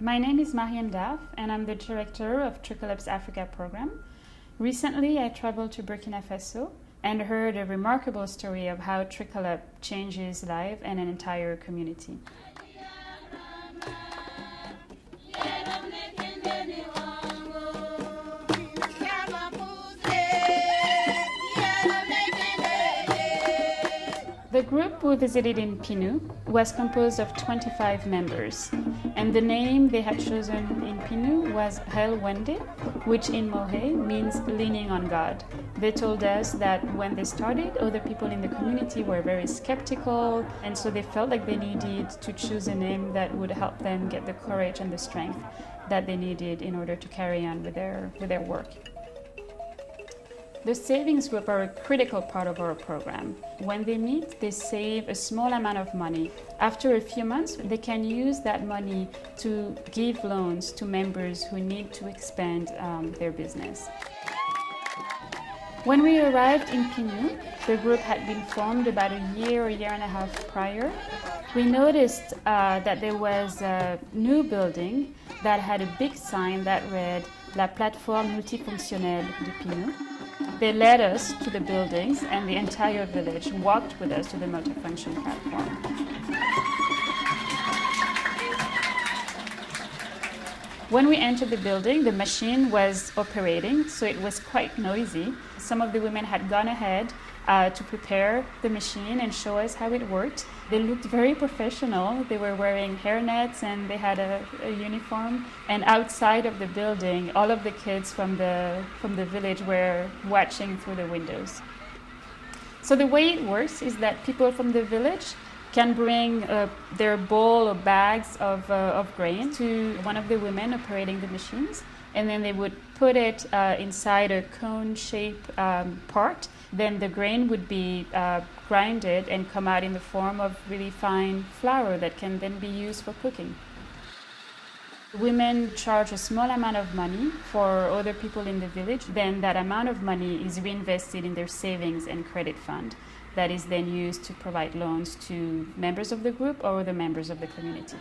My name is Marianne Daff, and I'm the director of Trickle Up's Africa program. Recently, I traveled to Burkina Faso and heard a remarkable story of how Trickle Up changes life and an entire community. The group we visited in Pinou was composed of 25 members, and the name they had chosen in Pinou was Rel Wendé, which in Mohe means leaning on God. They told us that when they started, other people in the community were very skeptical, and so they felt like they needed to choose a name that would help them get the courage and the strength that they needed in order to carry on with their work. The savings group are a critical part of our program. When they meet, they save a small amount of money. After a few months, they can use that money to give loans to members who need to expand their business. When we arrived in Pinou, the group had been formed about a year and a half prior. We noticed that there was a new building that had a big sign that read La plateforme multifunctionnelle de Pinou. They led us to the buildings, and the entire village walked with us to the multifunction platform. When we entered the building, the machine was operating, so it was quite noisy. Some of the women had gone ahead to prepare the machine and show us how it worked. They looked very professional. They were wearing hairnets and they had a uniform. And outside of the building, all of the kids from the village were watching through the windows. So the way it works is that people from the village can bring their bowl or bags of grain to one of the women operating the machines, and then they would put it inside a cone-shaped part. Then the grain would be grinded and come out in the form of really fine flour that can then be used for cooking. Women charge a small amount of money for other people in the village. Then that amount of money is reinvested in their savings and credit fund that is then used to provide loans to members of the group or other members of the community.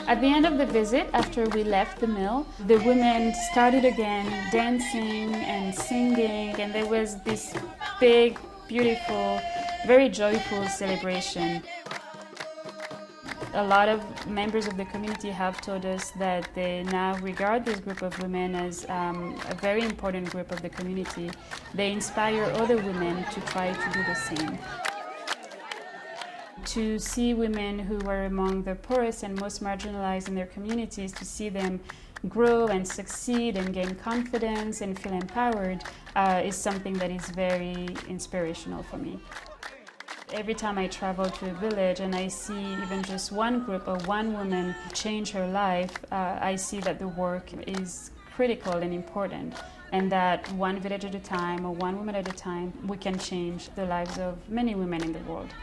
At the end of the visit, after we left the mill, the women started again dancing and singing, and there was this big, beautiful, very joyful celebration. A lot of members of the community have told us that they now regard this group of women as a very important group of the community. They inspire other women to try to do the same. To see women who were among the poorest and most marginalized in their communities, to see them grow and succeed and gain confidence and feel empowered is something that is very inspirational for me. Every time I travel to a village and I see even just one group or one woman change her life, I see that the work is critical and important, and that one village at a time or one woman at a time, we can change the lives of many women in the world.